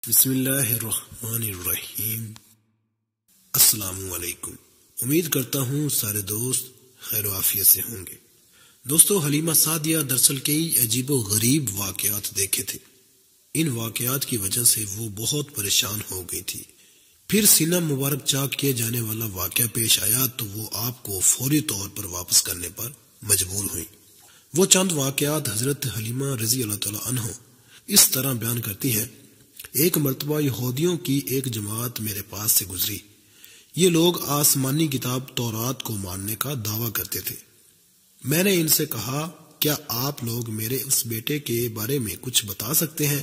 بسم اللہ الرحمن الرحیم۔ السلام علیکم۔ امید کرتا ہوں سارے دوست خیر و عافیت سے ہوں گے۔ دوستو، حلیمہ سعدیہ دراصل کئی عجیب و غریب واقعات دیکھے تھے۔ ان واقعات کی وجہ سے وہ بہت پریشان ہو گئی تھی۔ پھر سینہ مبارک چاک کیے جانے والا واقعہ پیش آیا تو وہ آپ کو فوری طور پر واپس کرنے پر مجبور ہوئی۔ وہ چند واقعات حضرت حلیمہ رضی اللہ تعالی عنہ اس طرح بیان کرتی ہیں: ایک مرتبہ یہودیوں کی ایک جماعت میرے پاس سے گزری۔ یہ لوگ آسمانی کتاب تورات کو ماننے کا دعویٰ کرتے تھے۔ میں نے ان سے کہا، کیا آپ لوگ میرے اس بیٹے کے بارے میں کچھ بتا سکتے ہیں؟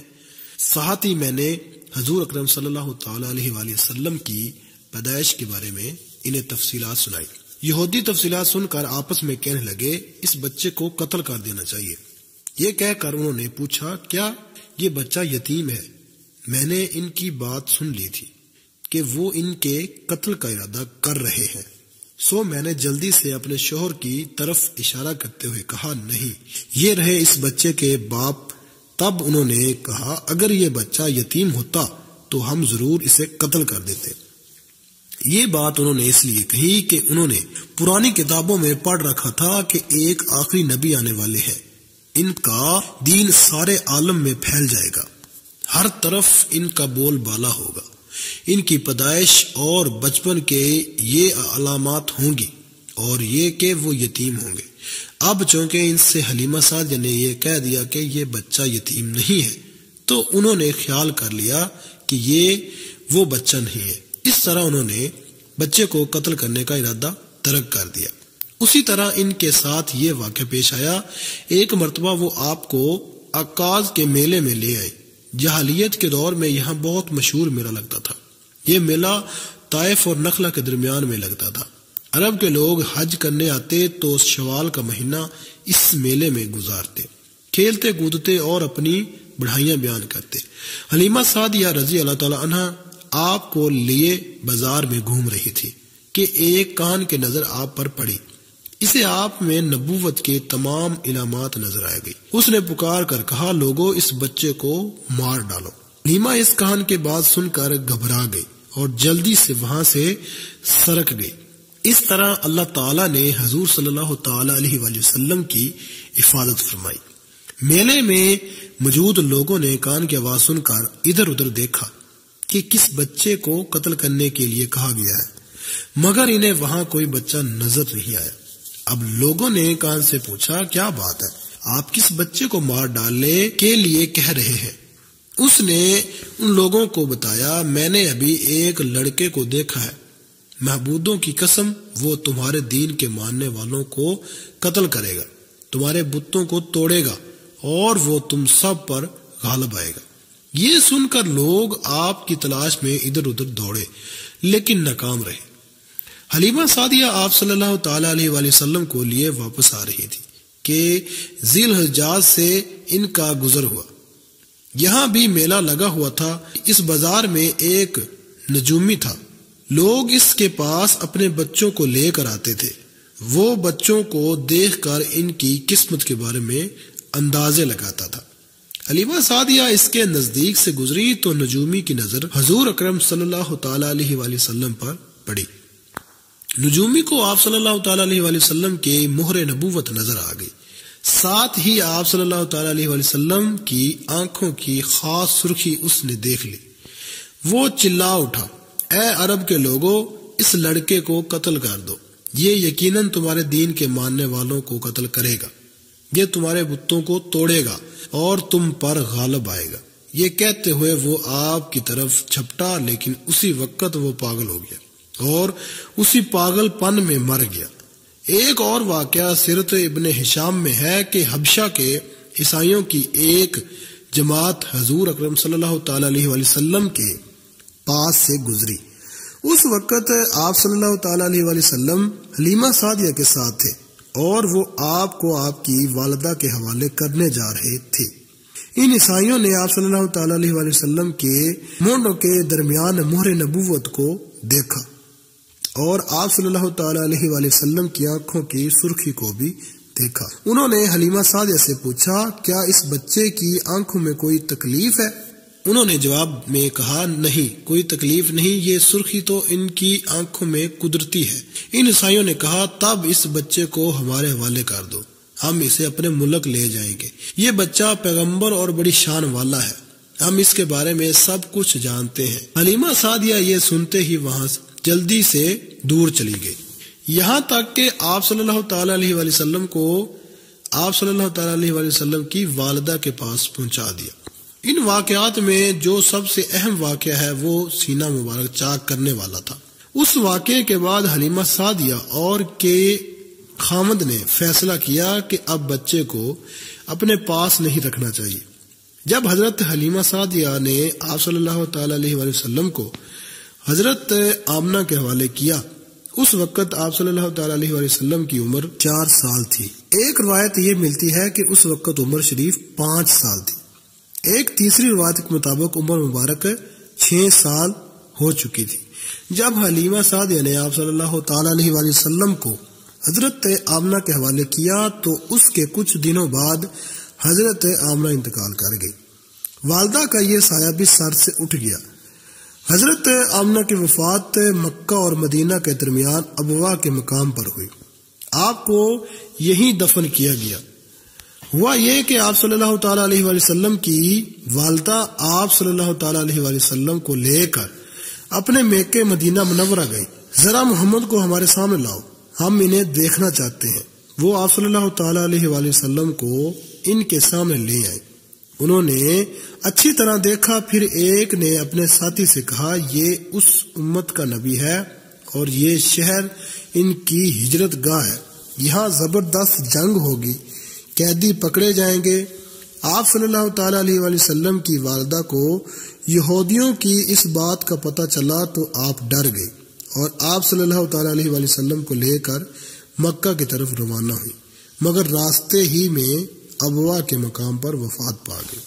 ساتھ ہی میں نے حضور اکرم صلی اللہ تعالی علیہ وآلہ وسلم کی پیدائش کے بارے میں انہیں تفصیلات سنائی۔ یہودی تفصیلات سن کر آپس میں کہنے لگے، اس بچے کو قتل کر دینا چاہیے۔ یہ کہہ کر انہوں نے پوچھا، کیا یہ بچہ یتیم ہے؟ میں نے ان کی بات سن لی تھی کہ وہ ان کے قتل کا ارادہ کر رہے ہیں، سو میں نے جلدی سے اپنے شوہر کی طرف اشارہ کرتے ہوئے کہا، نہیں، یہ رہے اس بچے کے باپ۔ تب انہوں نے کہا، اگر یہ بچہ یتیم ہوتا تو ہم ضرور اسے قتل کر دیتے۔ یہ بات انہوں نے اس لیے کہی کہ انہوں نے پرانی کتابوں میں پڑھ رکھا تھا کہ ایک آخری نبی آنے والے ہیں، ان کا دین سارے عالم میں پھیل جائے گا، ہر طرف ان کا بول بالا ہوگا، ان کی پیدائش اور بچپن کے یہ علامات ہوں گی اور یہ کہ وہ یتیم ہوں گے۔ اب چونکہ ان سے حلیمہ سعدیہ نے یہ کہہ دیا کہ یہ بچہ یتیم نہیں ہے تو انہوں نے خیال کر لیا کہ یہ وہ بچہ نہیں ہے۔ اس طرح انہوں نے بچے کو قتل کرنے کا ارادہ ترک کر دیا۔ اسی طرح ان کے ساتھ یہ واقعہ پیش آیا۔ ایک مرتبہ وہ آپ کو عکاظ کے میلے میں لے آئے۔ جاہلیت کے دور میں یہاں بہت مشہور میلہ لگتا تھا۔ یہ میلہ طائف اور نخلہ کے درمیان میں لگتا تھا۔ عرب کے لوگ حج کرنے آتے تو شوال کا مہینہ اس میلے میں گزارتے، کھیلتے کودتے اور اپنی بڑھائیاں بیان کرتے۔ حلیمہ سعدیہ رضی اللہ تعالی عنہ آپ کو لیے بازار میں گھوم رہی تھی کہ ایک کان کی نظر آپ پر پڑی۔ اسے آپ میں نبوت کے تمام علامات نظر آئے گئی۔ اس نے پکار کر کہا، لوگو، اس بچے کو مار ڈالو۔ حلیمہ اس کہانی کے بعد سن کر گھبرا گئی اور جلدی سے وہاں سے سرک گئی۔ اس طرح اللہ تعالیٰ نے حضور صلی اللہ تعالی علیہ وآلہ وسلم کی حفاظت فرمائی۔ میلے میں موجود لوگوں نے کان کی آواز سن کر ادھر ادھر دیکھا کہ کس بچے کو قتل کرنے کے لیے کہا گیا ہے، مگر انہیں وہاں کوئی بچہ نظر نہیں آیا۔ اب لوگوں نے کان سے پوچھا، کیا بات ہے، آپ کس بچے کو مار ڈالنے کے لیے کہہ رہے ہیں؟ اس نے ان لوگوں کو بتایا، میں نے ابھی ایک لڑکے کو دیکھا ہے، معبودوں کی قسم وہ تمہارے دین کے ماننے والوں کو قتل کرے گا، تمہارے بتوں کو توڑے گا اور وہ تم سب پر غالب آئے گا۔ یہ سن کر لوگ آپ کی تلاش میں ادھر ادھر دوڑے لیکن ناکام رہے۔ حلیمہ سعدیہ آپ صلی اللہ تعالی علیہ وآلہ وسلم کو لیے واپس آ رہی تھی کہ ذی الحجاز سے ان کا گزر ہوا۔ یہاں بھی میلہ لگا ہوا تھا۔ اس بازار میں ایک نجومی تھا، لوگ اس کے پاس اپنے بچوں کو لے کر آتے تھے۔ وہ بچوں کو دیکھ کر ان کی قسمت کے بارے میں اندازے لگاتا تھا۔ حلیمہ سعدیہ اس کے نزدیک سے گزری تو نجومی کی نظر حضور اکرم صلی اللہ تعالی علیہ وآلہ وسلم پر پڑی۔ نجومی کو آپ صلی اللہ تعالی علیہ وآلہ وسلم کے مہر نبوت نظر آ گئی۔ ساتھ ہی آپ صلی اللہ تعالی علیہ وآلہ وسلم کی آنکھوں کی خاص سرخی اس نے دیکھ لی۔ وہ چلا اٹھا، اے عرب کے لوگوں، اس لڑکے کو قتل کر دو، یہ یقیناً تمہارے دین کے ماننے والوں کو قتل کرے گا، یہ تمہارے بتوں کو توڑے گا اور تم پر غالب آئے گا۔ یہ کہتے ہوئے وہ آپ کی طرف جھپٹا، لیکن اسی وقت وہ پاگل ہو گیا اور اسی پاگل پن میں مر گیا۔ ایک اور واقعہ سیرت ابن ہشام میں ہے کہ حبشہ کے عیسائیوں کی ایک جماعت حضور اکرم صلی اللہ تعالی علیہ وآلہ وسلم کے پاس سے گزری۔ اس وقت آپ صلی اللہ تعالی علیہ وآلہ وسلم حلیمہ سعدیہ کے ساتھ تھے اور وہ آپ کو آپ کی والدہ کے حوالے کرنے جا رہے تھے۔ ان عیسائیوں نے آپ صلی اللہ تعالی علیہ وآلہ وسلم کے مونڈوں کے درمیان مہر نبوت کو دیکھا اور آپ صلی اللہ تعالی علیہ وآلہ وسلم کی آنکھوں کی سرخی کو بھی دیکھا۔ انہوں نے حلیمہ سعدیہ سے پوچھا، کیا اس بچے کی آنکھوں میں کوئی تکلیف ہے؟ انہوں نے جواب میں کہا نہیں، کوئی تکلیف نہیں، یہ سرخی تو ان کی آنکھوں میں قدرتی ہے۔ ان عیسائیوں نے کہا تب اس بچے کو ہمارے حوالے کر دو، ہم اسے اپنے ملک لے جائیں گے۔ یہ بچہ پیغمبر اور بڑی شان والا ہے، ہم اس کے بارے میں سب کچھ جانتے ہیں۔ حلیمہ سعدیہ یہ سنتے ہی وہاں جلدی سے دور چلی گئی، یہاں تک کہ آپ صلی اللہ تعالی علیہ وآلہ وسلم کو آپ صلی اللہ تعالی علیہ وآلہ وسلم کی والدہ کے پاس پہنچا دیا۔ ان واقعات میں جو سب سے اہم واقعہ ہے وہ سینہ مبارک چاک کرنے والا تھا۔ اس واقعے کے بعد حلیمہ سعدیہ اور کے خامد نے فیصلہ کیا کہ اب بچے کو اپنے پاس نہیں رکھنا چاہیے۔ جب حضرت حلیمہ سعدیہ نے آپ صلی اللہ تعالی علیہ وآلہ وسلم کو حضرت آمنہ کے حوالے کیا، اس وقت آپ صلی اللہ تعالی علیہ وآلہ وسلم کی عمر 4 سال تھی۔ ایک روایت یہ ملتی ہے کہ اس وقت عمر شریف 5 سال تھی۔ ایک تیسری روایت کے مطابق عمر مبارک 6 سال ہو چکی تھی جب حلیمہ سعدیہ نے آپ صلی اللہ تعالی علیہ وآلہ وسلم کو حضرت آمنہ کے حوالے کیا تو اس کے کچھ دنوں بعد حضرت آمنہ انتقال کر گئی۔ والدہ کا یہ سایہ بھی سر سے اٹھ گیا۔ حضرت آمنہ کی وفات مکہ اور مدینہ کے درمیان ابوا کے مقام پر ہوئی۔ آپ کو یہیں دفن کیا گیا۔ ہوا یہ کہ آپ صلی اللہ تعالی علیہ وآلہ وسلم کی والدہ آپ صلی اللہ تعالی علیہ وآلہ وسلم کو لے کر اپنے میکے مدینہ منورہ گئی۔ ذرا محمد کو ہمارے سامنے لاؤ، ہم انہیں دیکھنا چاہتے ہیں۔ وہ آپ صلی اللہ تعالی علیہ وآلہ وسلم کو ان کے سامنے لے آئے۔ انہوں نے اچھی طرح دیکھا، پھر ایک نے اپنے ساتھی سے کہا یہ اس امت کا نبی ہے اور یہ شہر ان کی ہجرت گاہ ہے، یہاں زبردست جنگ ہوگی، قیدی پکڑے جائیں گے۔ آپ صلی اللہ تعالی علیہ وآلہ وسلم کی والدہ کو یہودیوں کی اس بات کا پتہ چلا تو آپ ڈر گئی اور آپ صلی اللہ تعالی علیہ وآلہ وسلم کو لے کر مکہ کی طرف روانہ ہوئی، مگر راستے ہی میں ابوا کے مقام پر وفات پا گئی۔